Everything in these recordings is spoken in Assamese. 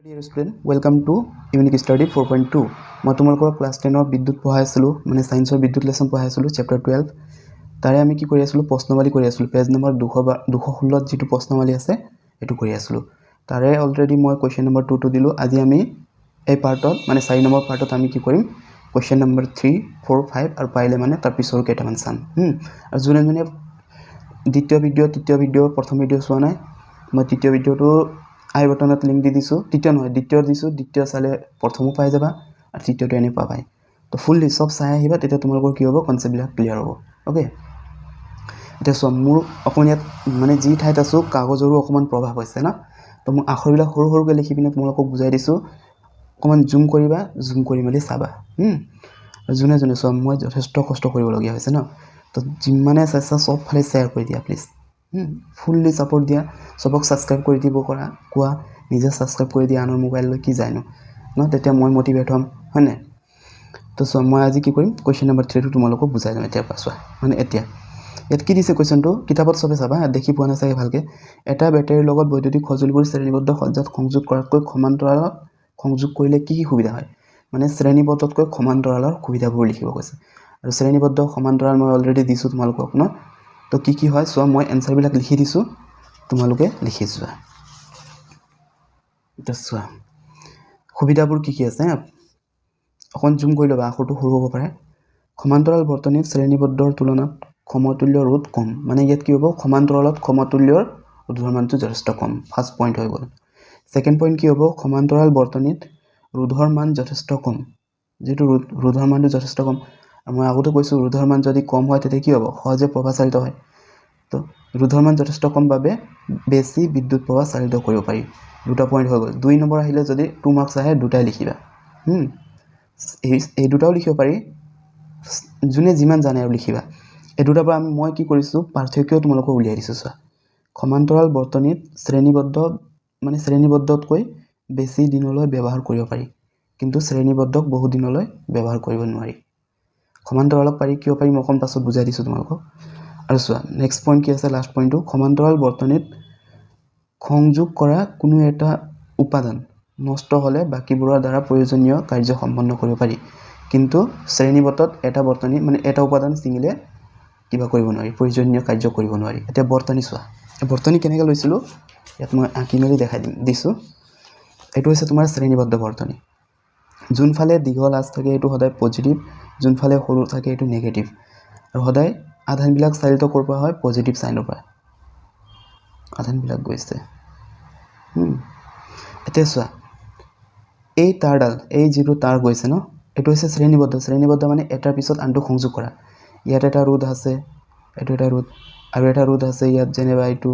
Dear student, welcome to Unique Study 4.2. মই তোমালোকৰ ক্লাছ 10 বিদ্যুৎ পঢ়াই আছিলো মানে সায়েন্সৰ বিদ্যুৎ লেসন পঢ়াই আছিলো চ্যাপ্টাৰ 12 তাৰে আমি কি কৰি আছিলো প্ৰশ্নমালী কৰি আছিলো পেজ নম্বৰ 216 যেটো প্ৰশ্নমালী আছে এটো কৰি আছিলো তাৰে অলৰেডি মই কোৱেশ্চন নম্বৰ 2 টো দিলো আজি আমি এই পাৰ্টত মানে 4 নম্বৰ পাৰ্টত আমি কি কৰিম কোৱেশ্চন নম্বৰ 3 4 5 আৰু পাইলে মানে তাৰ পিছৰ কেইটামান চাম আৰু জুনে দ্বিতীয় ভিডিও তৃতীয় ভিডিও প্ৰথম ভিডিও চোৱা নাই মই তৃতীয় ভিডিওটো আই বটনত লিংক দি দিছো তৃতীয় নহয় দ্বিতীয় দিছো দ্বিতীয় চালে প্ৰথমও পাই যাবা আৰু তৃতীয়টো এনে পাবাই তো ফুললি সব চাই আহিবা তেতিয়া তোমালোকৰ কি হ'ব কনসেপ্ট বিলাক ক্লিয়াৰ হ'ব ওকে এটা সব মোৰ অকণিয়াত মানে যি ঠাইত আছো কাগজৰো অকমান প্ৰভাৱ হৈছে না তো মই আখৰবিলাক সৰু সৰুকৈ লিখি পিনে তোমালোকক বুজাই দিছো অকমান জুম কৰিবা জুম কৰি মেলি চাবা জুনে সব মই যথেষ্ট কষ্ট কৰিবলগীয়া হৈছে ন তো যিমানে চেষ্টা সব ফালে শেয়াৰ কৰি দিয়া প্লিজ ফুললি সাপোৰ্ট দিয়া সবক সাবস্ক্ৰাইব কৰি দিব কৰা কোৱা নিজে সাবস্ক্ৰাইব কৰি দিয়া আনৰ মোবাইল লৈ কি জানো ন তেতিয়া মই মোটিভেট হম হয়নে তো সো মই আজি কি কৰিম কোৱেশ্চন নম্বৰ 3 টো তোমালোকক বুজাই যাম এতিয়া পাছৱা মানে এতিয়া ইয়াত কি দিছে কোৱেশ্চনটো কিতাপত সবে চাবা দেখি পোৱা নাছাগে ভালকে এটা ব্যাটাৰীৰ লগত বৈদ্যুতিক সঁজুলিবোৰ শ্ৰেণীবদ্ধ সজ্জাত সংযোগ কৰাতকৈ সমান্তৰালত সংযোগ কৰিলে কি কি সুবিধা হয় মানে শ্ৰেণীবদ্ধতকৈ সমান্তৰালৰ সুবিধাবোৰ লিখিব কৈছে আৰু শ্ৰেণীবদ্ধ সমান্তৰাল মই অলৰেডি দিছো তোমালোকক ন তো কি হয় সো মই এনসাৰ বিলাক লিখি দিছো তোমালোকে লিখি যোৱা এটা সোৱা সুবিধাবোৰ কি আছে অকন জুম কৰি লবা আখৰটো সৰু হ'ব পাৰে সমান্তৰাল বৰ্তনীত শ্ৰেণীবদ্ধৰ তুলনাত সমতুল্য ৰোধ কম মানে ইয়াত কি হ'ব সমান্তৰালত সমতুল্যৰ ৰোধৰ মানটো যথেষ্ট কম ফাৰ্স্ট পইণ্ট হৈ গ'ল সেকেন্ড পইণ্ট কি হ'ব সমান্তৰাল বৰ্তনীত ৰোধৰ মান যথেষ্ট কম যেটো ৰোধৰ মানটো যথেষ্ট কম মই আগতে কৈছো ৰোধৰ মান যদি কম হয় তেতিয়া কি হ'ব সহজে প্ৰবাহ চালিত হয় তো ৰোধৰ মান যথেষ্ট কম বাবে বেছি বিদ্যুৎ প্ৰবাহ চালিত কৰিব পাৰি দুটা পইণ্ট হৈ গ'ল 2 নম্বৰ আহিলে যদি 2 মাৰ্কস আহে দুটাই লিখিবা এই দুটাও লিখিব পাৰি জুনে যিমান জানে আৰু লিখিবা এই দুটাৰ পৰা মই কি কৰিছো পাৰ্থক্য তোমালোকক উলিয়াই দিছো চোৱা সমান্তৰাল বৰ্তনীত শ্ৰেণীবদ্ধতকৈ বেছি দিনলৈ ব্যৱহাৰ কৰিব পাৰি কিন্তু শ্ৰেণীবদ্ধক বহু দিনলৈ ব্যৱহাৰ কৰিব নোৱাৰি সমান্তৰালক পাৰি কিয় পাৰি মই অকণ পাছত বুজাই দিছো তোমালোকক আৰু চোৱা নেক্সট পইণ্ট কি আছে লাষ্ট পইণ্টটো সমান্তৰাল বৰ্তনীত সংযোগ কৰা কোনো এটা উপাদান নষ্ট হলে বাকিবোৰৰ দ্বাৰা প্ৰয়োজনীয় কাৰ্য সম্পন্ন কৰিব পাৰি কিন্তু শ্ৰেণীবদ্ধত এটা বৰ্তনী মানে এটা উপাদান ছিঙিলে কিবা কৰিব নোৱাৰি প্ৰয়োজনীয় কাৰ্য কৰিব নোৱাৰি এটা বৰ্তনী চোৱা বৰ্তনী কেনেকৈ লৈছিলো ইয়াত মই আঁকি মেলি দেখাই দিছো এটো হৈছে তোমাৰ শ্ৰেণীবদ্ধ বৰ্তনী যোনফালে দীঘল আছ থাকে এটো সদায় পজিটিভ যোনফালে সৰু থাকে এটো নেগেটিভ আৰু সদায় আধানবিলাক চালিত কৰিব হয় পজিটিভ সাইনৰ পৰা আধানবিলাক গৈছে এতিয়া চোৱা এই তাৰডাল এই যেটো তাৰ গৈছে ন এটো হৈছে শ্ৰেণীবদ্ধ মানে এটাৰ পিছত আনটো সংযোগ কৰা ইয়াত এটা ৰোধ আছে এটো এটা ৰোধ আৰু এটা ৰোধ আছে ইয়াত যেনেবা এটো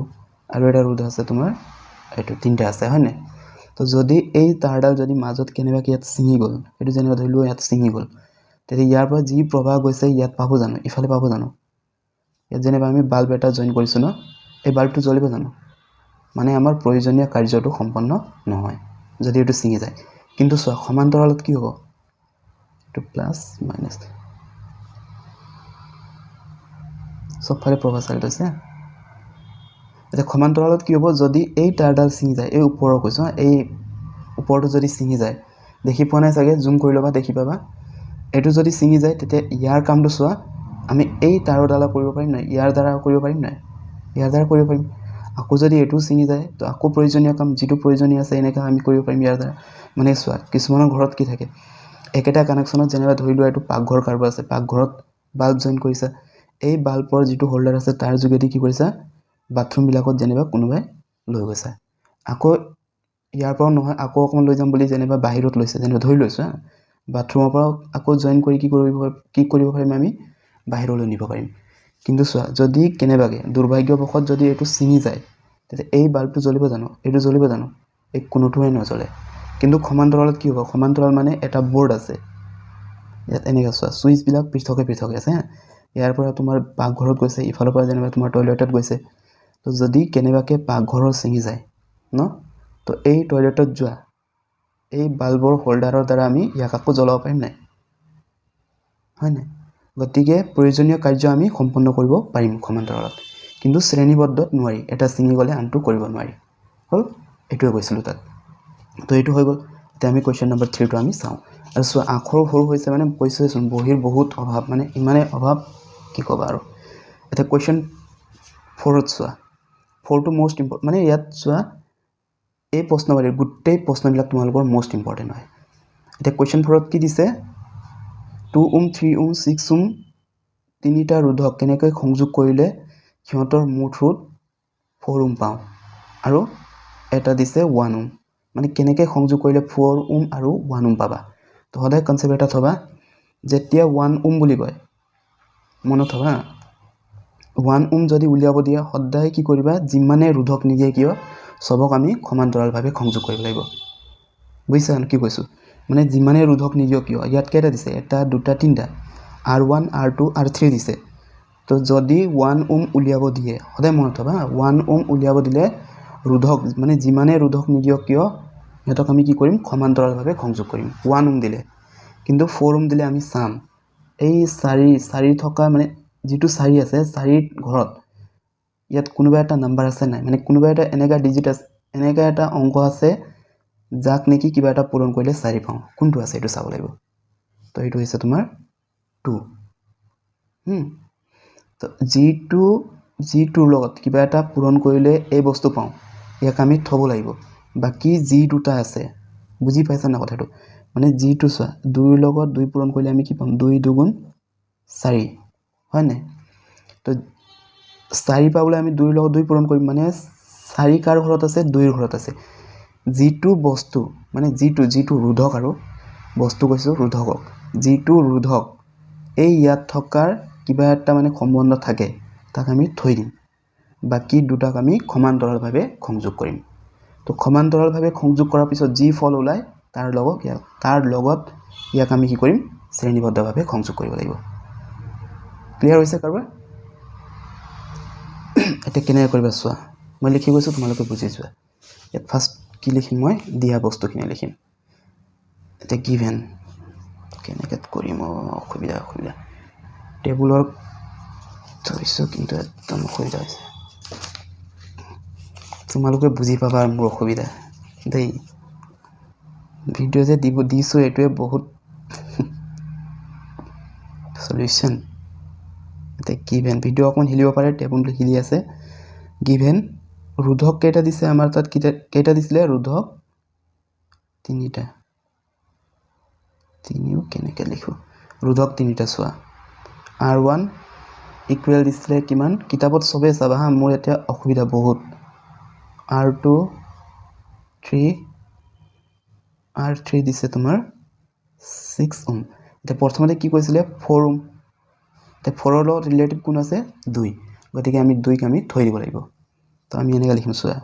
আৰু এটা ৰোধ আছে তোমাৰ এটো তিনটা আছে হয় না তো যদি এই তাৰডাল যদি মাজত কেনেবা কি ইয়াত ছিঙি গল এটো যেনেবা ধৰিলো ইয়াত ছিঙি গল তেতিয়া ইয়াৰ পৰা যি প্ৰবাহ গৈছে ইয়াত পাবো জানো ইফালে পাবো জানো ইয়াত যেনেবা আমি বাল্ব এটা জয়েন কৰিছো ন এই বাল্বটো জ্বলিব জানো মানে আমাৰ প্ৰয়োজনীয় কাৰ্যটো সম্পন্ন নহয় যদি এটো ছিঙি যায় কিন্তু সো সমান্তৰালত কি হ'ব এটো প্লাস মাইনাস সব ফালে প্ৰভাৱ চালিত আছে এটা সমান্তৰালত কি হ'ব যদি এই তাৰডাল ছিঙি যায় এই ওপৰৰ কৈছো এই ওপৰটো যদি ছিঙি যায় দেখি পোৱা নাই চাগে জুম কৰি লবা দেখি পাবা এটো যদি ছিঙি যায় তেতিয়া ইয়াৰ কামটো চোৱা আমি এই তাৰডালা কৰিব পাৰিম না ইয়াৰ দ্বাৰা কৰিব পাৰিম না ইয়াৰ দ্বাৰা কৰিব পাৰিম আকৌ যদি এটো ছিঙি যায় তো আকৌ প্ৰয়োজনীয় কাম যেটো প্ৰয়োজনীয় আছে এনেকা আমি কৰিব পাৰিম ইয়াৰ দ্বাৰা মানে চোৱা কিছুমানৰ ঘৰত কি থাকে একেটা কানেকশনত যেনেবা ধৰি লোৱা এটো পাকঘৰ কাৰবা আছে পাকঘৰত বাল্ব জয়েন কৰিছা এই বাল্বৰ যেটো হোল্ডাৰ আছে তাৰ যোগেদি কি কৰিছা বাথৰুম বিলাকত যেনেবা কোনোবাই লৈ গৈছে আকৌ ইয়াৰ পৰা নহয় আকৌ অকমান লৈ যাম বুলি যেনেবা বাহিৰত লৈছে যেনেবা ধৰি লৈছো বাথৰুমৰ পৰা আকৌ জয়েন কৰি কি কৰিব পাৰিম আমি বাহিৰলৈ নিব পাৰিম কিন্তু চোৱা যদি কেনেবাগে দুৰ্ভাগ্যবশত যদি এটো ছিঙি যায় তেতিয়া এই বাল্বটো জ্বলিব জানো এটো জ্বলিব জানো এই কোনোটোৱে নজ্বলে কিন্তু সমান্তৰালত কি হ'ব সমান্তৰাল মানে এটা বোৰ্ড আছে ইয়াত এনেকা চোৱা সুইচ বিলাক পৃথকে আছে ইয়াৰ পৰা তোমাৰ পাকঘৰত গৈছে ইফালৰ পৰা যেনেবা তোমাৰ টয়লেটত গৈছে তো যদি কেনেবাকে পাকঘৰৰ ছিঙি যায় ন তো এই টয়লেটত যোৱা এই বাল্বৰ হোল্ডাৰৰ দ্বাৰা আমি ইয়াক আকৌ জ্বলাব পাৰিম নাই হয় না গতিকে প্ৰয়োজনীয় কাৰ্য আমি সম্পন্ন কৰিব পাৰিম সমান্তৰালত কিন্তু শ্ৰেণীবদ্ধত নোৱাৰি এটা ছিঙি গলে আনটো কৰিব নোৱাৰি হল এটোৱে কৈছিলো তাত তো এইটো হৈ গ'ল এতিয়া আমি কুৱেশ্যন নম্বৰ 3 টো আমি চাওঁ আৰু চোৱা আখৰ সৰু হৈছে মানে কৈছোৱেচোন বহিৰ বহুত অভাৱ মানে ইমানে অভাৱ কি ক'বা আৰু এতিয়া কুৱেশ্যন 4 ত চোৱা 4 টো মোষ্ট ইম্পৰ্টেণ্ট মানে ইয়াত চোৱা এই প্ৰশ্নবাৰীৰ গোটেই প্ৰশ্নবিলাক তোমালোকৰ মোষ্ট ইম্পৰ্টেণ্ট হয় এতিয়া কুৱেশ্যন 4 ত কি দিছে 2 ওম 3 ওম 6 ওম তিনিটা ৰোধক কেনেকৈ সংযোগ কৰিলে সিহঁতৰ মুঠ ৰোধ 4 ওম পাওঁ আৰু এটা দিছে 1 ওম মানে কেনেকৈ সংযোগ কৰিলে 4 ওম আৰু 1 ওম পাবা তো সদায় কনচেপ্ট এটা থবা যেতিয়া 1 ওম বুলি কয় মনত থবা 1 ওম যদি উলিয়াব দিয়ে সদায় কি কৰিবা যিমানে ৰোধক নিদিয়ে কিয় সবক আমি সমান্তৰালভাৱে সংযোগ কৰিব লাগিব বুজিছা কি কৈছোঁ মানে যিমানে ৰোধক নিদিয়ক কিয় ইয়াত কেইটা দিছে এটা দুটা তিনিটা R1 R2 R3 দিছে তো যদি 1 ওম উলিয়াব দিয়ে সদায় মনত থবা 1 ওম উলিয়াব দিলে ৰোধক মানে যিমানে ৰোধক নিদিয়ক কিয় সিহঁতক আমি কি কৰিম সমান্তৰালভাৱে সংযোগ কৰিম 1 ওম দিলে কিন্তু 4 ওম দিলে আমি চাম এই চাৰি থকা মানে যিটো 4 আছে 4ৰ ঘৰত ইয়াত কোনোবা এটা নাম্বাৰ আছে নাই মানে কোনোবা এটা এনেকা ডিজিট আছে এনেকা এটা অংক আছে যাক নেকি কিবা এটা পূৰণ কৰিলে 4 পাওঁ কোনটো আছে এইটো চাব লাগিব তো এইটো হৈছে তোমাৰ 2 তো যিটোৰ লগত কিবা এটা পূৰণ কৰিলে এই বস্তু পাওঁ ইয়াক আমি থ'ব লাগিব বাকী যি দুটা আছে বুজি পাইছা না কথাটো মানে যিটো চোৱা 2ৰ লগত 2 পূৰণ কৰিলে আমি কি পাম 2 2 4 হয় নাই তো 4 পাবলৈ আমি 2ৰ লগত 2 পূৰণ কৰিম মানে 4 কাৰ ঘৰত আছে 2ৰ ঘৰত আছে যিটো বস্তু মানে যিটো ৰোধক আৰু বস্তু কৈছোঁ ৰোধকক যিটো ৰোধক এই ইয়াত থকাৰ কিবা এটা মানে সম্বন্ধ থাকে তাক আমি থৈ দিম বাকী দুটাক আমি সমান্তৰালভাৱে সংযোগ কৰিম তো সমান্তৰালভাৱে সংযোগ কৰাৰ পিছত যি ফল ওলায় তাৰ লগত ইয়াক আমি কি কৰিম শ্ৰেণীবদ্ধভাৱে সংযোগ কৰিব লাগিব ক্লিয়াৰ হৈছে কাৰোবাৰ এতিয়া কেনেকৈ কৰিবা চোৱা মই লিখি গৈছোঁ তোমালোকে বুজি যোৱা ইয়াত ফাৰ্ষ্ট কি লিখিম মই দিয়া বস্তুখিনি লিখিম এতিয়া গিভেন কেনেকৈ কৰিম অসুবিধা টেবুলৰ থৈছোঁ কিন্তু একদম অসুবিধা হৈছে তোমালোকে বুজি পাবা মোৰ অসুবিধা দেই ভিডিঅ' যে দিছোঁ এইটোৱে বহুত সলিউশ্যন এতিয়া গিভেন ভিডিঅ' অকণমান হিলিব পাৰে টেবুলটো হিলি আছে গিভেন ৰোধক কেইটা দিছে আমাৰ তাত কেইটা দিছিলে ৰোধক তিনিটা কেনেকৈ লিখোঁ ৰোধক তিনিটা চোৱা R1 ইকুৱেল দিছিলে কিমান কিতাপত চবেই চাবা হা মোৰ এতিয়া অসুবিধা বহুত R2 3 দিছে তোমাৰ 6 ওম এতিয়া প্ৰথমতে কি কৈছিলে 4 ওম এতিয়া 4ৰ লগত ৰিলেটিভ কোন আছে 2 গতিকে আমি 2ক আমি থৈ দিব লাগিব তো আমি এনেকৈ লিখিম চোৱা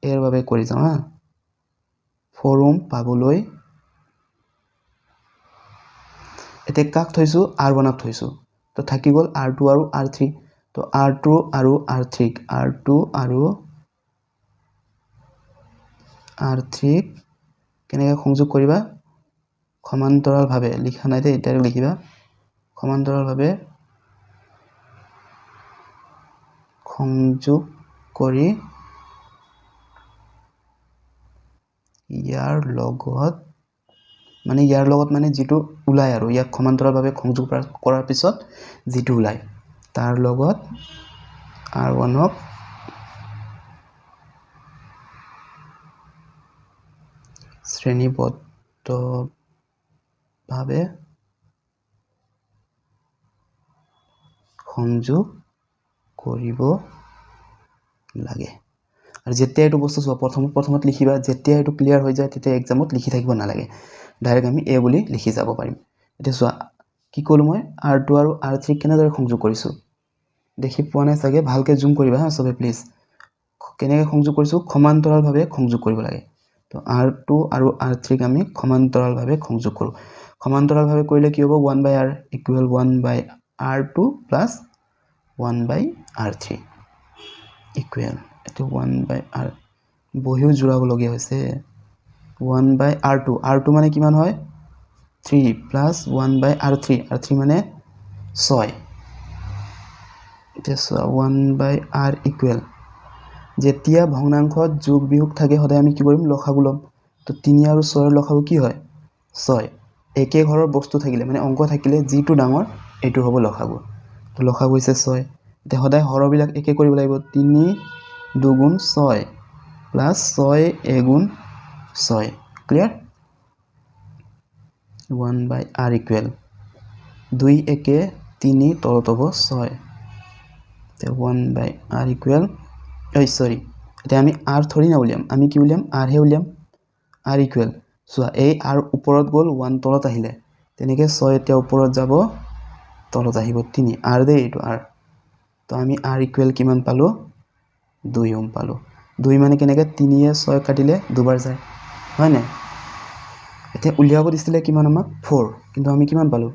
ইয়াৰ বাবে কৰি যাওঁ হা 4 ওম পাবলৈ এতিয়া কাক থৈছোঁ R1ক থৈছোঁ তো থাকি গ'ল R2 আৰু R3 তো R2 আৰু R3ক কেনেকৈ সংযোগ কৰিবা সমান্তৰালভাৱে লিখা নাই দেই এতিয়া লিখিবা সমান্তৰালভাৱে সংযোগ কৰি ইয়াৰ লগত মানে যিটো ওলায় আৰু ইয়াক সমান্তৰালভাৱে সংযোগ কৰাৰ পিছত যিটো ওলায় তাৰ লগত R1ক শ্ৰেণীবদ্ধভাৱে সংযোগ কৰিব লাগে আৰু যেতিয়া এইটো বস্তু চোৱা প্ৰথমত লিখিবা যেতিয়া এইটো ক্লিয়াৰ হৈ যায় তেতিয়া এক্সামত লিখি থাকিব নালাগে ডাইৰেক্ট আমি এ বুলি লিখি যাব পাৰিম এতিয়া চোৱা কি ক'লোঁ মই R2 আৰু R3 কেনেদৰে সংযোগ কৰিছোঁ দেখি পোৱা নাই চাগে ভালকৈ জুম কৰিবা হা চবে প্লিজ কেনেকৈ সংযোগ কৰিছোঁ সমান্তৰালভাৱে সংযোগ কৰিব লাগে তো R2 আৰু R3ক আমি সমান্তৰালভাৱে সংযোগ কৰোঁ সমান্তৰালভাৱে কৰিলে কি হ'ব 1/r equal 1/r2 plus 1/r3 equal এইটো 1/r বহিও জোৰাবলগীয়া হৈছে 1/r2 মানে কিমান হয় 3 প্লাছ 1/r3 মানে 6 এতিয়া চোৱা 1/r ইকুৱেল যেতিয়া ভগ্নাংশত যোগ বিয়োগ থাকে সদায় আমি কি কৰিম লসাগু ল'ম তো 3 আৰু 6 ৰ লসাগু কি হয় 6 একে ঘৰৰ বস্তু থাকিলে মানে অংক থাকিলে যিটো ডাঙৰ এইটো হ'ব লসাগু তো লসাগু হৈছে 6 তে সদায় হৰবিলাক একে কৰিব লাগিব 3 2 6 plus 6 এগুণ 6 clear 1 by r equal 2 একে 3 তলত হ'ব 6 তে 1 by r equal সরি এটা আমি r থৰি না উলিয়াম আমি কি উলিয়াম r হে উলিয়াম r equal সো এই r ওপৰত গল 1 তলত আহিলে তেনেকে 6 এতিয়া ওপৰত যাব তলত আহিব 3 r দে এইটো r তো আমি r equal কিমান পালো 2 ওম পালো 2 মানে কেনেকে 3 এ 6 কাটিলে দুবাৰ যায় হয় না এতিয়া উলিয়াব দিছিলে কিমান আমাক 4 কিন্তু আমি কিমান পালো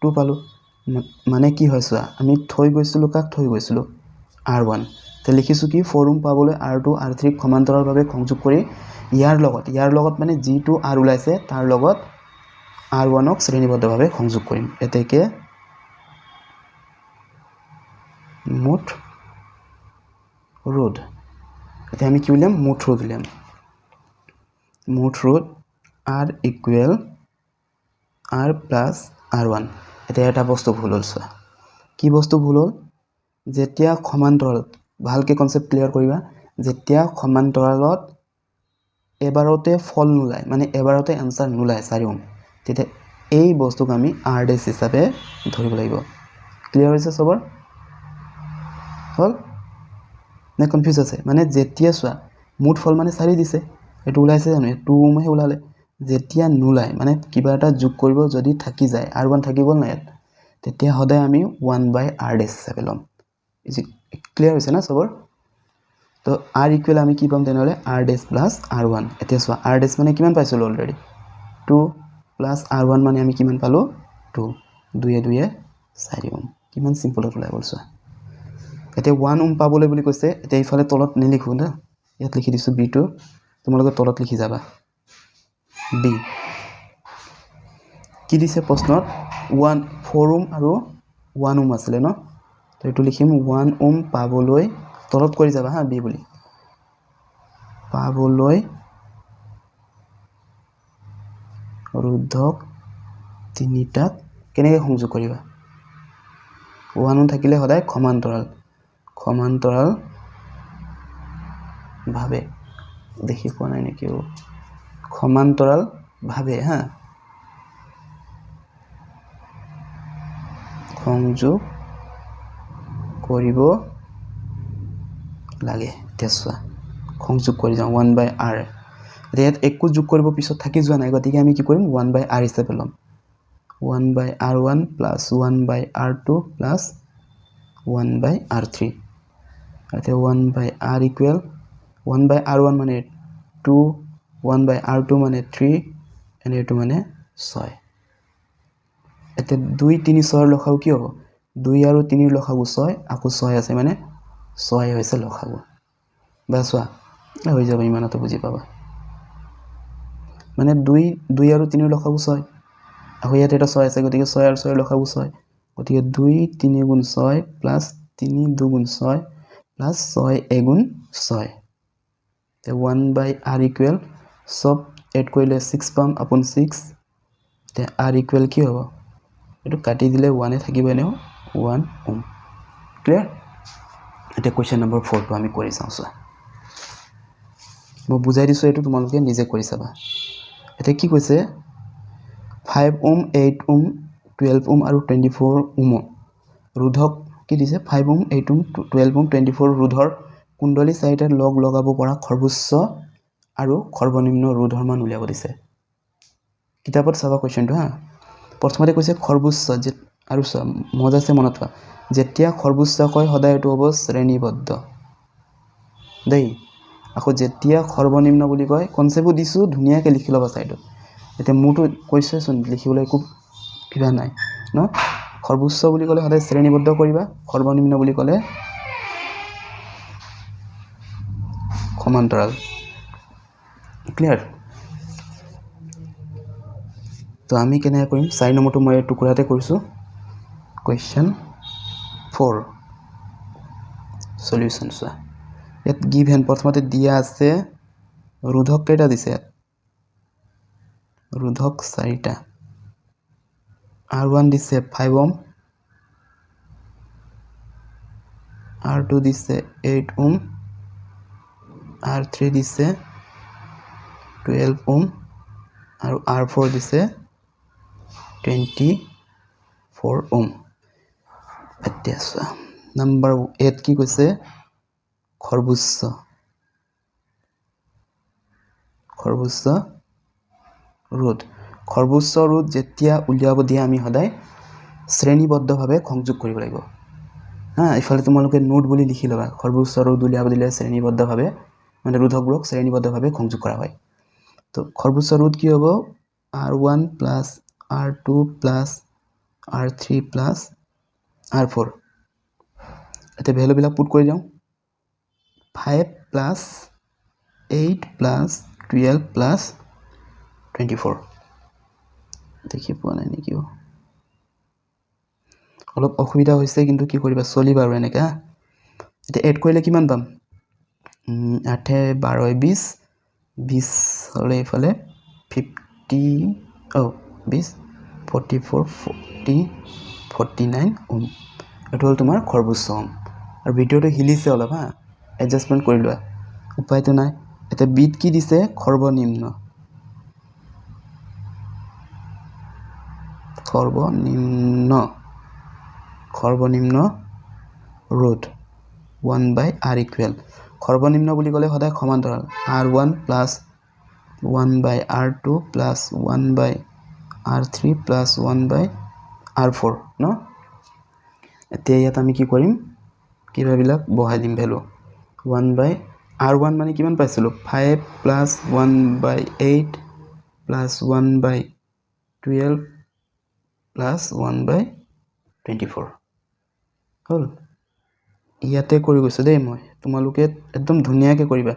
2 পালো মানে কি হয় সোয়া আমি থৈ গৈছিলো কাক থৈ গৈছিলো r1 তে লিখিছো কি 4 ওম পাবলৈ r2 r3 সমান্তৰালভাৱে সংযোগ কৰি ইয়াৰ লগত মানে g2 r ওলাইছে তাৰ লগত r1 ক শ্ৰেণীবদ্ধভাৱে সংযোগ কৰিম এতেকে মুঠ রোধ এতিয়া আমি কি উলিয়াম মুঠ রোধ উলিয়াম মুঠ রোধ r equal r plus r1 এতিয়া এটা বস্তু ভুল হ'ল সোয়া কি বস্তু ভুল হ'ল যেতিয়া সমান্তৰালত ভালকে কনসেপ্ট ক্লিয়াৰ কৰিবা যেতিয়া সমান্তৰালত এবাৰতে ফল নোলায় মানে এবাৰতে আনসাৰ নোলায় 4 ওম তেতিয়া এই বস্তুক আমি r ডেশ হিচাপে ধৰিব লাগিব ক্লিয়াৰ হৈছে সবৰ হল না কনফিউজ আছে মানে যেতিয়া সোয়া মুঠ ফল মানে 4 দিছে এটো ওলাইছে জানো 2 ওম হে ওলালে যেতিয়া নোলায় মানে কিবা এটা যোগ কৰিব যদি থাকি যায় r1 থাকি গল না তেতিয়া সদায় আমি 1 by r ডেশ হিচাপে লম ইজ ক্লিয়াৰ হৈছে না সবৰ তো r ইকুৱেল আমি কি পাম তেনেহলে r ডেশ প্লাস r1 এতিয়া সোয়া r ডেশ মানে কিমান পাইছিল অলৰেডি 2 প্লাস r1 মানে আমি কিমান পালো 2 2 এ 2 এ 4 ওম কিমান সিম্পল ওলাই গল সোয়া এতিয়া 1 ওম পাবলৈ বুলি কৈছে এতিয়া ইফালে তলত নিলিখো না ইয়াত লিখি দিছো b2 তোমালোকে তলত লিখি যাবা b কি দিছে প্ৰশ্নত 1 4 ওম আৰু 1 ওম আছিল ন তো এটো লিখিম 1 ওম পাবলৈ তলত কৰি যাবা হা b বুলি পাবলৈ ৰোধক তিনিটাক কেনেকৈ সংযোগ কৰিবা 1 ওম থাকিলে সদায় সমান্তৰাল ভাবে দেখি কোৱা নাই নেকি সমান্তৰাল ভাবে হা সংযোগ কৰিব লাগে তেছৱা সংযোগ কৰি যাও 1 by r ইয়াত একো যোগ কৰিব পিছত থাকি যোৱা নাই গতিকে আমি কি কৰিম 1 by r হিচাপে লম 1 by r1 plus 1 by r2 plus 1 by r3 আতে 1 by r equal 1 by r1 মানে 2 1 by r2 মানে 3 and এটো মানে 6 এতে 2 3 6 ৰ লসাগু কি হ'ব 2 আৰু 3 ৰ লসাগু 6 আকৌ 6 আছে মানে 6 হৈছে লসাগু বাসৱা হৈ যাব ইমানটো বুজি পাবা মানে 2 আৰু 3 ৰ লসাগু 6 আকৌ ইয়াত এটা 6 আছে গতিকে 6 আৰু 6 ৰ লসাগু 6 গতিকে 2 3 গুণ 6 প্লাস 3 2 গুণ 6 প্লাস 6 এগুণ 6 তে 1 by r equal সব এড কৰিলে 6 পাম আপন 6 তে r equal কি হ'ব এটো কাটি দিলে 1 এ থাকিব এনেও 1 ওম ক্লিয়াৰ এটা কোৱেশ্চন নম্বৰ 4 টো আমি কৰি চাও সো মই বুজাই দিছো এটো তোমালোকে নিজে কৰি চাবা এটা কি কৈছে 5 ওম 8 ওম 12 ওম আৰু 24 ওম ৰোধক কি দিছে 5 ওম 8 ওম 12 ওম 24 ৰোধৰ কুণ্ডলী চাৰিটাৰ লগ লগাব পৰা সৰ্বোচ্চ আৰু সৰ্বনিম্ন ৰোধৰ মান উলিয়াব দিছে কিতাপত চাবা কোৱেশ্চনটো হা প্ৰথমতে কৈছে সৰ্বোচ্চ আৰু মজা আছে মনত পা যেতিয়া সৰ্বোচ্চ কয় সদায় এটো হ'ব শ্ৰেণীবদ্ধ দেই আকৌ যেতিয়া সৰ্বনিম্ন বুলি কয় কনসেপ্ট দিছো ধুনিয়াকে লিখি লবা সাইডত এতে মুটো কৈছে শুন লিখিবলৈ খুব কিবা নাই ন সৰ্বোচ্চ বুলি ক'লে সদায় শ্ৰেণীবদ্ধ কৰিবা সৰ্বনিম্ন বুলি ক'লে সমান্তৰাল ক্লিয়াৰ তো আমি কেনে কৰিম 4 নম্বৰটো মই টুকুৰাতে কৰিছো কোৱেশ্চন 4 সলিউশন ইয়াত গিভেন প্ৰথমতে দিয়া আছে ৰোধক কেইটা দিছে ৰোধক 4টা R1 দিছে 5 ওহম R2 দিছে 8 ওহম R3 দিছে 12 ওহম আৰু R4 দিছে 24 ওহম এতিয়া চোৱা নাম্বাৰ 8 কি কৈছে খৰবুচ্চ ৰোধ যেতিয়া উলিয়াব দিয়ে আমি সদায় শ্ৰেণীবদ্ধভাৱে সংযোগ কৰিব লাগিব হা ইফালে তোমালোকে নোট বুলি লিখি লবা খৰবুচ্চ ৰোধ উলিয়াব দিলে শ্ৰেণীবদ্ধভাৱে মানে ৰোধকবোৰক শ্ৰেণীবদ্ধভাৱে সংযোগ কৰা হয় তো খৰবুচ্চ ৰোধ কি হ'ব R1 plus R2 plus R3 plus R4 এতিয়া ভ্যালুবিলাক পুট কৰি যাওঁ 5 plus 8 plus 12 plus 24 দেখি পোৱা নাই নেকি অলপ অসুবিধা হৈছে কিন্তু কি কৰিবা চলিবা আৰু এনেকা এতিয়া এড কৰিলে কিমান পাম 8 12 20 20 হলে ইফালে 50 20 44 40 49 ওহম এটো হল তোমাৰ খৰবুচ্চ ওহম আৰু ভিডিওটো হিলিছে অলপ হা এডজাস্টমেন্ট কৰি লোৱা উপায়টো নাই এটা বিট কি দিছে সৰ্বনিম্ন ৰোধ 1/r ইকুৱেল সৰ্বনিম্ন বুলি ক'লে সদায় সমান্তৰাল r1 plus 1/r2 plus 1/r3 plus 1/r4 ন এতিয়া ইয়াত আমি কি কৰিম কিবাবিলাক বহাই দিম ভ্যালু 1/r1 মানে কিমান পাইছিলো 5 plus 1/8 plus 1/12 plus 1/24 হল ইয়াতে কৰি গৈছো দেই মই তোমালোকে একদম ধুনিয়াকে কৰিবা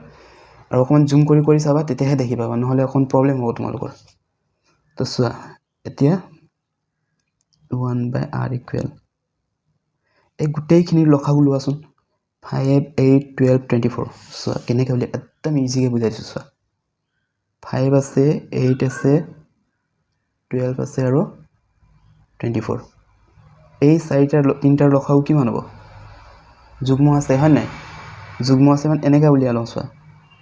আৰু অকমান জুম কৰি চাবা তেতিয়াহে দেখিবা নহলে অকন প্ৰবলেম হ'ব তোমালোকৰ তো চোৱা এতিয়া 1/r ইকুৱেল এই গোটেইখিনি লখাগু লোৱাচোন 5 8 12 24 চোৱা কেনেকৈ উলিয়াই একদম ইজিকে বুজাই দিছো চোৱা 5 আছে 8 আছে 12 আছে আৰু 24 এই তিনটাৰ লখাগু কিমান হ'ব যুগ্ম আছে হয় নাই যুগ্ম আছে মানে এনেকা উলিয়াই লওঁ চোৱা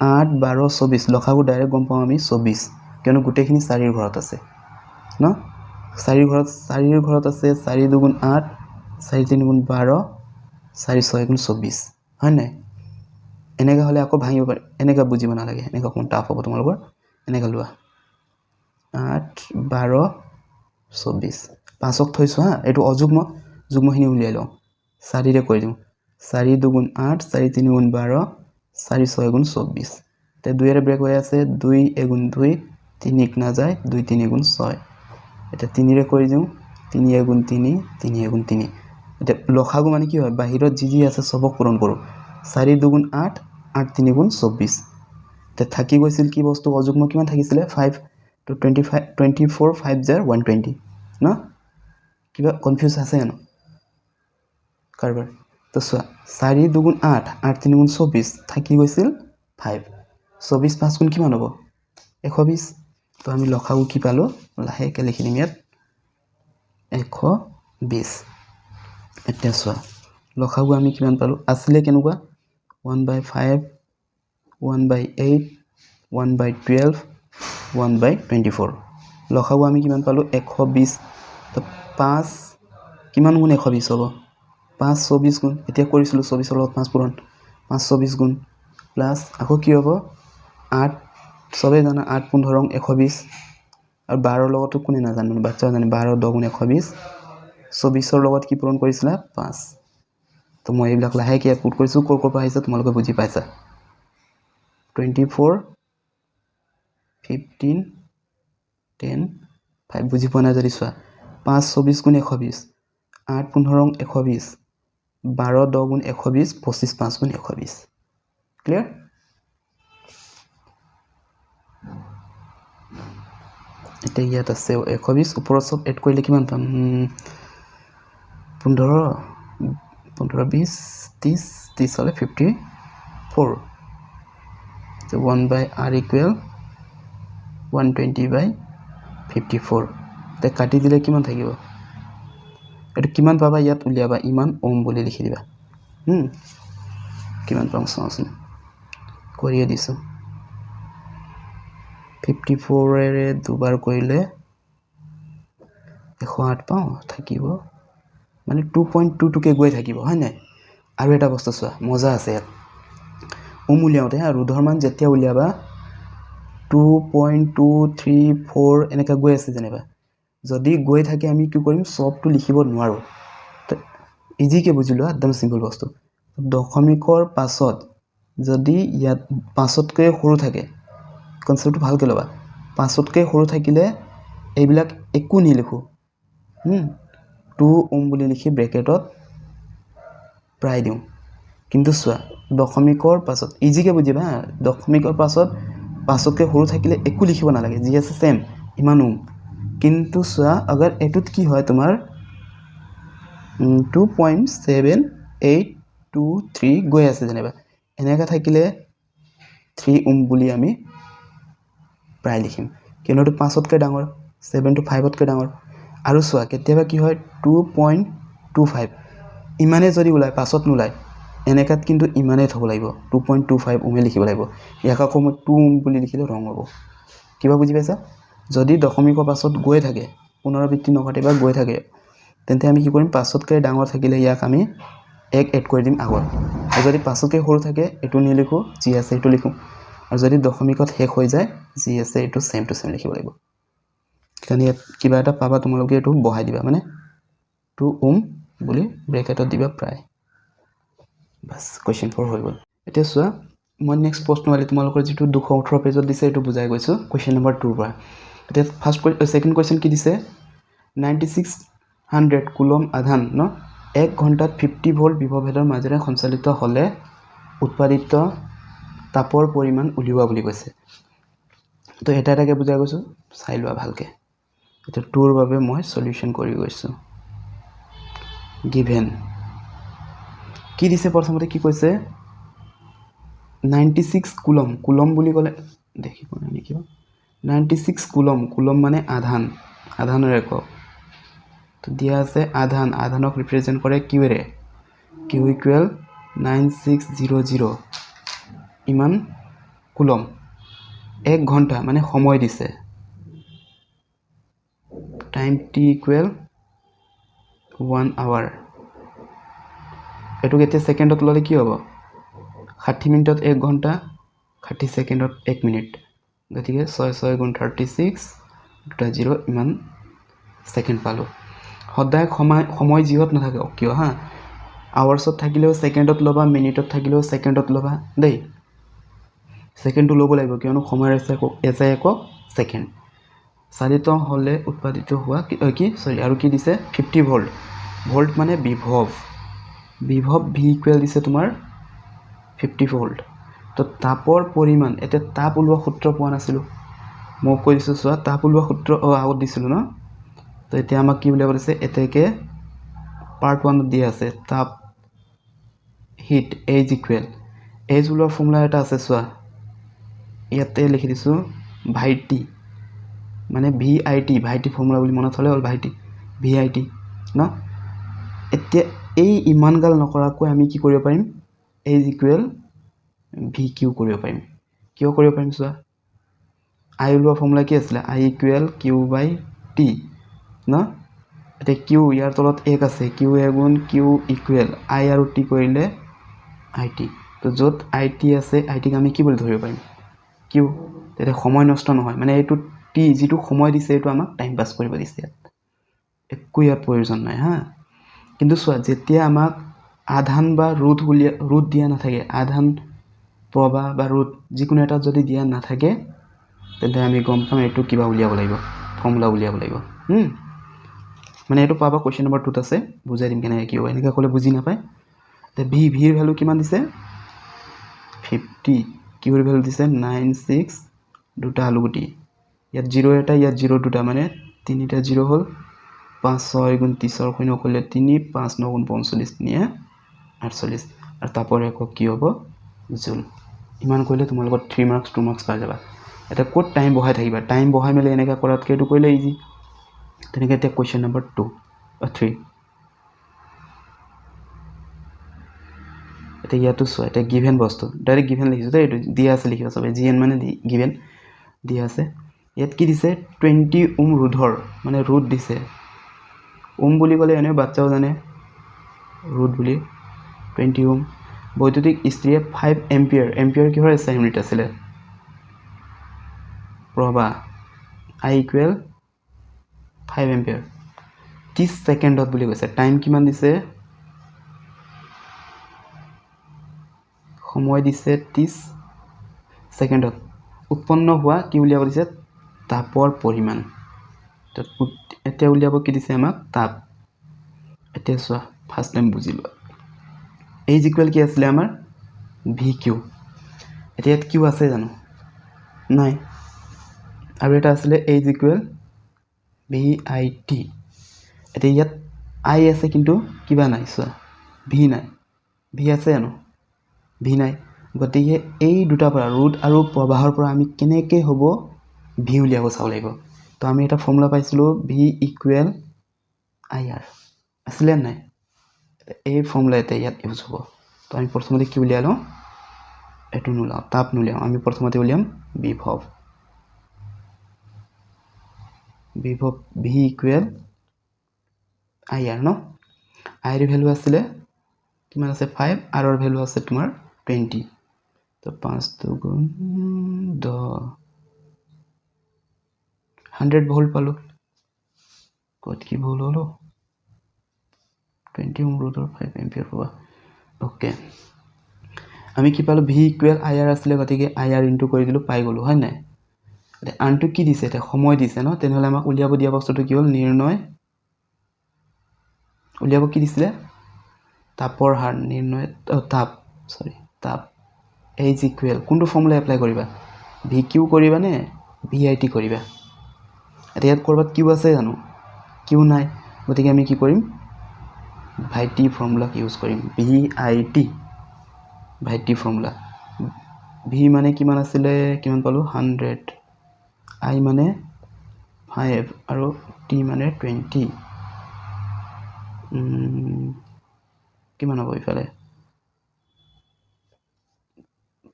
8 12 24 লখাগু ডাইৰেক্ট গম পাওঁ আমি 24 কিয়নো গোটেইখিনি 4ৰ ঘৰত আছে ন 4ৰ ঘৰত আছে 4 2 8 4 3 12 4 6 24 হয় নাই এনেকা হলে আকৌ ভাঙিব পাৰে এনেকা বুজিব নালাগে এনেকা কোন টাফ হ'ব তোমালোকৰ এনেকা লোৱা 8 12 24 পাঁচক থৈছো হা এটো অযুগ্ম যুগ্মখিনি উলিয়াই লওঁ 4 ৰে কৰি দিওঁ 4 2 8 4 3 12 4 6 24 তে 2 ৰে ব্ৰেক হৈ আছে 2 1 2 3 এক না যায় 2 3 6 এটা 3 ৰে কৰি দিওঁ 3 1 3 3 1 3 এটা লখাগু মানে কি হয় বাহিৰত যি আছে সবক পূৰণ কৰো 4 2 8 8 3 24 তে থাকি গৈছিল কি বস্তু অযুগ্ম কিমান থাকিছিলে 5 to 25 24 5 0 120 না কিবা কনফিউজ আছে ন কারবার তো 4 2 8 8 3 24 থাকি গৈছিল 5 24 5 গুণ কিমান হ'ব 120 তো আমি লখাগু কি পালো লাহেকে লিখি দিম ইয়াত 120 এতিয়া চোৱা লখাগু আমি কিমান পালো আসলে কেনেকুৱা 1/5 1/8 1/12 1/24 লখাগু আমি কিমান পালো 120 তো 5 কিমান গুণ 120 হ'ব 5 24 গুণ এতিয়া কৰিছিলো 24 ৰ লগত 5 পূৰণ 5 24 গুণ প্লাস আকৌ কি হ'ব 8 সবে জানা 8 15 120 আৰু 12 ৰ লগতো কোনে নাজানে বাচ্চা জানে 12 10 গুণ 120 24 ৰ লগত কি পূৰণ কৰিছিলা 5 তো মই এইবিলাক লাহেকে পুট কৰিছো কৰ পৰা আহিছে তোমালোকে বুজি পাইছা 24 15 10 5 বুজি পোৱা নাই যদি চোৱা 5 24 গুণ 120 8 15 120 12 10 গুণ 120 25 5 গুণ 120 ক্লিয়াৰ এটা ইয়াত আছে 120 ওপৰত সব এড কৰিলে কিমান পাম 15 20 30 30 হলে 54 so 1/r equal 120/54 54 তে কাটি দিলে কিমান থাকিব এটো কিমান পাবা ইয়াত উলিয়াবা ইমান ওম বুলি লিখি দিবা কিমান পাম চাওঁচোন কৰিয়ে দিছো 54 এৰে দুবাৰ কৰিলে 108 পাওঁ থাকিব মানে 2.22 কে গৈ থাকিব হয় নাই আৰু এটা বস্তু চোৱা মজা আছে ইয়াত ওম উলিয়াওতে আৰু ৰুধৰ মান যেতিয়া উলিয়াবা 2.234 এনেকা গৈ আছে যেনিবা যদি গৈ থাকে আমি কি কৰিম সবটো লিখিব নোৱাৰো ইজিকে বুজিলো একদম সিম্পল বস্তু দশমিকৰ পাছত যদি ইয়াত 5তকৈ সৰু থাকে কনসেপ্টটো ভালকে লবা 5তকৈ সৰু থাকিলে এইবিলাক একো নিলিখো 2 ওম বুলি লিখি ব্ৰেকেটত প্ৰায় দিওঁ কিন্তু চোৱা দশমিকৰ পাছত ইজিকে বুজিবা দশমিকৰ পাছত 5তকৈ সৰু থাকিলে একো লিখিব নালাগে যি আছে সেম ইমান ওম কিন্তু চোৱা अगर এটুত কি হয় তোমাৰ 2.7823 গৈ আছে যেনিবা এনেকা থাকিলে 3 ওম বুলি আমি প্ৰায় লিখিম কিয়নো 5তকৈ ডাঙৰ 7 to 5তকৈ ডাঙৰ আৰু চোৱা কেতিয়াবা কি হয় 2.25 ইমানে যদি ওলাই 5ত নোলাই এনেকাত কিন্তু ইমানে থব লাগিব 2.25 ওমে লিখিব লাগিব ইয়াক আকৌ মই 2 ওম বুলি লিখিলে ৰং হ'ব কিবা বুজি পাইছা যদি দশমিকৰ পাছত গৈ থাকে পুনৰাবৃত্তি নঘটিবা গৈ থাকে তেন্তে আমি কি কৰিম 5তকৈ ডাঙৰ থাকিলে ইয়াক আমি 1 এড কৰি দিম আগত আৰু যদি 5তকৈ সৰু থাকে এটো নিলিখো যি আছে এটো লিখো আৰু যদি দশমিকত শেষ হৈ যায় যি আছে এটো সেম টু সেম লিখিব লাগিব কাৰণ ইয়াত কিবা এটা পাবা তোমালোকে এটো বহাই দিবা মানে 2 ওম বুলি ব্ৰেকেটত দিবা প্ৰায় বাস কোৱেশ্চন 4 হৈ গ'ল এতিয়া চোৱা মই নেক্সট প্ৰশ্নৱালি তোমালোকৰ যেটো 218 পেজত দিছে এটো বুজাই গৈছো কোৱেশ্চন নম্বৰ 2 পৰা এতিয়া ফাৰ্স্ট সেকেন্ড কোৱেশ্চন কি দিছে 9600 কুলম আধান ন 1 ঘণ্টাত 50 ভোল্ট বিভৱভেদৰ মাজেৰে সঞ্চালিত হলে উৎপাদিত তাপৰ পৰিমাণ উলিওৱা বুলি কৈছে তো এটা এটাকে বুজাই গৈছো চাই লোৱা ভালকে এটা টুৰ বাবে মই সলিউশন কৰি গৈছো গিভেন কি দিছে প্ৰথমতে কি কৈছে 96 কুলম কুলম বুলি ক'লে দেখিব নেকি 96 কুলম কুলম মানে আধান আধানৰ একক তো দিয়া আছে আধান আধানক ৰিপ্ৰেজেন্ট কৰে q এৰে q ইকুৱেল 9600 ইমান কুলম 1 ঘণ্টা মানে সময় দিছে টাইম t ইকুৱেল 1 আৱাৰ এটো কেতিয়া সেকেন্ডত ললে কি হ'ব 60 মিনিটত 1 ঘণ্টা 60 সেকেন্ডত 1 মিনিট গতিকে 6 6 গুণ 36 দুটা 0 ইমান সেকেন্ড পালো সদায় সময় জিহত নাথাকে কিয় হা আৱাৰ্সত থাকিলেও সেকেন্ডত লবা মিনিটত থাকিলেও সেকেন্ডত লবা দেই সেকেন্ডটো লব লাগিব কিয়নো সময় এছাই একক সেকেন্ড চালিত হলে উৎপাদিত হোৱা কি সৰি আৰু কি দিছে 50 ভোল্ট ভোল্ট মানে বিভৱ বিভৱ v ইকুৱেল দিছে তোমাৰ 50 ভোল্ট তো তাপৰ পৰিমাণ এতে তাপ ওলোৱা সূত্ৰ পোৱা নাছিলো মই কৈ দিছো চোৱা তাপ ওলোৱা সূত্ৰ আগত দিছিলো ন তো এতিয়া আমাক কি বুলিব দিছে এতেকে পাৰ্ট 1 ত দিয়া আছে তাপ হিট H ইকুৱেল H ওলোৱা ফৰ্মুলা এটা আছে চোৱা ইয়াতে লিখি দিছো ভাইটি মানে VIT ভাইটি ফৰ্মুলা বুলি মনত হলে হল ভাইটি VIT ন এতিয়া এই ইমান গাল নকৰাকৈ আমি কি কৰিব পাৰিম H ইকুৱেল VQ কৰিব পাৰিম কিয় কৰিব পাৰিম চোৱা I ওলোৱা ফৰ্মুলা কি আছিল I ইকুৱেল Q/T ন এতিয়া Q ইয়াৰ তলত 1 আছে Q এ গুণ Q ইকুৱেল I আৰু T কৰিলে IT তো যত IT আছে IT ক আমি কি বুলি ধৰিব পাৰিম Q তেতে সময় নষ্ট নহয় মানে এইটো T যেটো সময় দিছে এটো আমাক টাইম পাস কৰিব দিছে একো ইয়াত প্ৰয়োজন নাই হা কিন্তু চোৱা যেতিয়া আমাক আধান বা ৰোধ দিয়া নাথাকে আধান প্ৰবাহ বা ৰোধ যিকোনো এটা যদি দিয়া নাথাকে তেন্তে আমি গম পাম এটো কিবা উলিয়াব লাগিব ফৰ্মুলা উলিয়াব লাগিব মানে এটো পাবা কোৱেশ্চন নম্বৰ 2 ত আছে বুজাই দিম কেনে কি হয় এনেকা কলে বুজি নাপায় তে v এর ভ্যালু কিমান দিছে 50 q এর ভ্যালু দিছে 96 দুটা আলুগুটি ইয়াত 0 এটা ইয়াত 0 দুটা মানে তিনিটা 0 হল 5 6 গুণ 30 ৰ শূন্য কৰিলে 3 5 9 গুণ 45 নিয়ে 48 আৰু তাপৰ একক কি হ'ব জুল ইমান কৰিলে তোমালোকৰ 3 মাৰ্কস 2 মাৰ্কস পাই যাবা এটা ক'ত টাইম বহাই থাকিবা টাইম বহাই মেলি এনেকৈ কৰাতকৈ এইটো কৰিলে ইজি তেনেকৈ এতিয়া কুৱেশ্যন নম্বৰ 2 বা 3 এতিয়া ইয়াতো চোৱা এতিয়া গিভেন বস্তু ডাইৰেক্ট গিভেন লিখিছোঁ দেই এইটো দিয়া আছে লিখিব চবে জি এন মানে গিভেন দিয়া আছে ইয়াত কি দিছে 20 ওম ৰোধৰ মানে ৰোধ দিছে ওম বুলি ক'লে এনেও বাচ্চাও জানে ৰোধ বুলি 20 ওম বৈদ্যুতিক ইস্ত্ৰীয়ে 5 এম্পিয়াৰ এম্পিয়াৰ কিহৰ এছআই ইউনিট আছিলে প্ৰবাহ I ইকুৱেল 5 এম্পিয়াৰ 30 ছেকেণ্ডত বুলি কৈছে টাইম কিমান দিছে সময় দিছে 30 ছেকেণ্ডত উৎপন্ন হোৱা কি উলিয়াব দিছে তাপৰ পৰিমাণ এতিয়া উলিয়াব কি দিছে আমাক তাপ এতিয়া চোৱা ফাৰ্ষ্ট টাইম বুজি লোৱা এইজ ইকুৱেল কি আছিলে আমাৰ ভি কিউ এতিয়া ইয়াত কিউ আছে জানো নাই আৰু এটা আছিলে age equal V I T এতিয়া ইয়াত আই আছে কিন্তু কিবা নাই চোৱা ভি নাই ভি আছে জানো ভি নাই গতিকে এই দুটাৰ পৰা ৰোধ আৰু প্ৰবাহৰ পৰা আমি কেনেকৈ হ'ব ভি উলিয়াব চাব লাগিব তো আমি এটা ফৰ্মুলা পাইছিলোঁ ভি ইকুৱেল আই আৰ আছিলে নাই এই ফৰ্মুলা এতিয়া ইয়াত ইউজ হ'ব তো আমি প্ৰথমতে কি উলিয়াই লওঁ এইটো নোলাওঁ তাপ নোলিয়াওঁ আমি প্ৰথমতে উলিয়াম বিভৱ ভি ইকুৱেল আই আৰ ন আইৰ ভেলু আছিলে কিমান আছে 5 আৰৰ ভেলু আছে তোমাৰ 20 তো 5 দুগুণ 10 100 ভোল্ট পালো ক'ত কি ভুল হলো 20 ওম ৰোধৰ 5 এম্পিয়াৰ পাবা ওকে আমি কি পালো ভি ইকুৱেল আই আৰ আছিলে গতিকে আই আৰ ইনটু কৰি দিলো পাই গলো হয় নাই আনটো কি দিছে এটা সময় দিছে ন তেনেহলে আমাক উলিয়াব দিয়া বস্তুটো কি হ'ল নিৰ্ণয় উলিয়াব কি দিছিলে তাপৰ হাৰ নিৰ্ণয় তাপ এইজ ইকুৱেল কোনটো ফৰ্মুলা এপ্লাই কৰিবা ভি কিউ কৰিবা নে ভি আই টি কৰিবা এতিয়া ইয়াত কৰবাত কিউ আছে জানো কিউ নাই গতিকে আমি কি কৰিম ভাইটি ফৰ্মুলা ইউজ কৰিম ভি আই টি ভাইটি ফৰ্মুলা ভি মানে কিমান আছিলে কিমান পালো 100 আই মানে 5 আৰু টি মানে 20 কিমান হ'ব ইফালে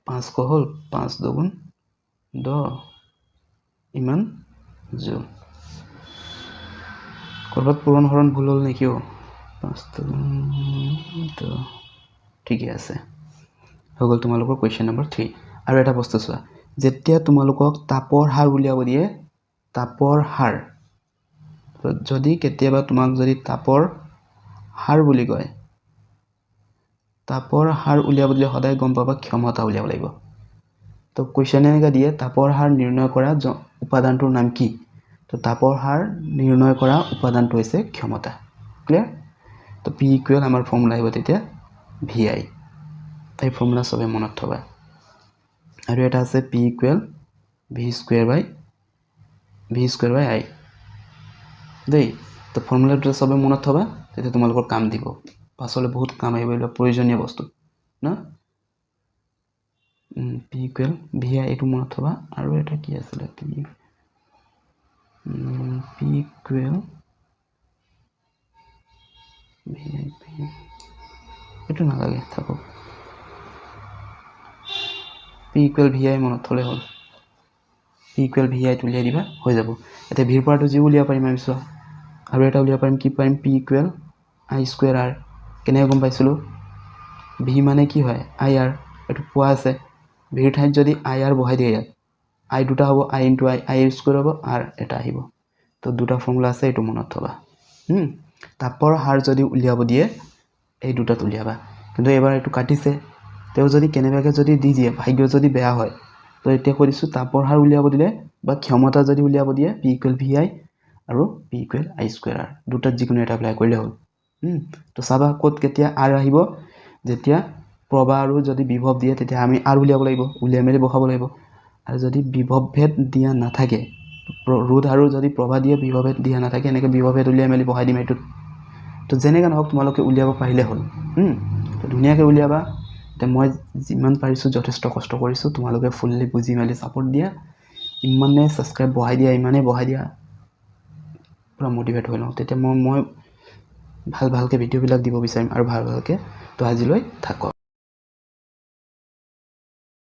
500 হ'ল 5 দুগুণ 10 ইমান জুল কৰবাত পূৰণ হৰণ ভুল হ'ল নেকি 5 দুগুণ 10 ঠিকে আছে হৈ গ'ল তোমালোকৰ কুৱেশ্যন নম্বৰ 3 আৰু এটা বস্তু চোৱা যেতিয়া তোমালোকক তাপৰ হাৰ উলিয়াব দিয়ে তাপৰ হাৰ যদি কেতিয়াবা তোমাক যদি তাপৰ হাৰ বুলি কয় তাপৰ হাৰ উলিয়াব দিলে সদায় গম পাবা ক্ষমতা উলিয়াব লাগিব তো কুৱেশ্যন এনেকৈ দিয়ে তাপৰ হাৰ নিৰ্ণয় কৰা উপাদানটোৰ নাম কি তো তাপৰ হাৰ নিৰ্ণয় কৰা উপাদানটো হৈছে ক্ষমতা ক্লিয়াৰ তো পি ইকুৱেল আমাৰ ফৰ্মুলা আহিব তেতিয়া ভি আই এই ফৰ্মুলা সবে মনত থবা আৰু এটা আছে পি ইকুৱেল ভি স্কুৱেৰ বাই আই দেই তো ফৰ্মুলাটো সবে মনত থবা তেতিয়া তোমালোকৰ কাম দিব পাছলৈ বহুত কাম আহিব এইবিলাক প্ৰয়োজনীয় বস্তু না পি ইকুৱেল ভি আই এইটো মনত থবা আৰু এটা কি আছিলে পি ইকুৱেল ভি আই এইটো নালাগে থাকক পি ইকুৱেল ভি আই মনত থ'লে হ'ল পি ইকুৱেল ভি আইটো উলিয়াই দিবা হৈ যাব এতিয়া ভিৰ পৰাটো যি উলিয়াব পাৰিম আমি চোৱা আৰু এটা উলিয়াব পাৰিম কি পাৰিম পি ইকুৱেল আই স্কুৱেৰ আৰ কেনেকৈ গম পাইছিলোঁ ভি মানে কি হয় আই আৰ এইটো পোৱা আছে ভিৰ ঠাইত যদি আই আৰ বহাই দিয়ে ইয়াত আই দুটা হ'ব আই ইনটু আই স্কুৱেৰ হ'ব আৰ এটা আহিব তো দুটা ফৰ্মুলা আছে এইটো মনত থবা তাপৰ হাৰ যদি উলিয়াব দিয়ে এই দুটাত উলিয়াবা কিন্তু এবাৰ এইটো কাটিছে তেওঁ যদি কেনেবাকৈ যদি দি দিয়ে ভাগ্য যদি বেয়া হয় তো এতিয়া কৈ দিছোঁ তাপৰ হাৰ উলিয়াব দিলে বা ক্ষমতা যদি উলিয়াব দিয়ে পি ইকুৱেল ভি আই আৰু পি ইকুৱেল আই স্কুৱেৰ আৰ দুটাত যিকোনো এটা এপ্লাই কৰিলে হ'ল তো চাবা ক'ত কেতিয়া আৰ আহিব যেতিয়া প্ৰবাহ আৰু যদি বিভৱ দিয়ে তেতিয়া আমি আৰ উলিয়াব লাগিব উলিয়াই মেলি বহাব লাগিব আৰু যদি বিভৱ ভেদ দিয়া নাথাকে ৰোধ আৰু যদি প্ৰবাহ দিয়ে বিভৱ ভেদ দিয়া নাথাকে এনেকৈ বিভৱ ভেদ উলিয়াই মেলি বহাই দিম এইটোত তো যেনেকৈ নহওক তোমালোকে উলিয়াব পাৰিলে হ'ল তো ধুনীয়াকৈ উলিয়াবা এতিয়া মই যিমান পাৰিছোঁ যথেষ্ট কষ্ট কৰিছোঁ তোমালোকে ফুল্লি বুজি মেলি ছাপোৰ্ট দিয়া ইমানে সাবস্ক্ৰাইব বঢ়াই দিয়া ইমানে বঢ়াই দিয়া পুৰা মোটিভেট হৈ লওঁ তেতিয়া মই ভালকৈ ভিডিঅ'বিলাক দিব বিচাৰিম আৰু ভালকৈ তো আজিলৈ থাকক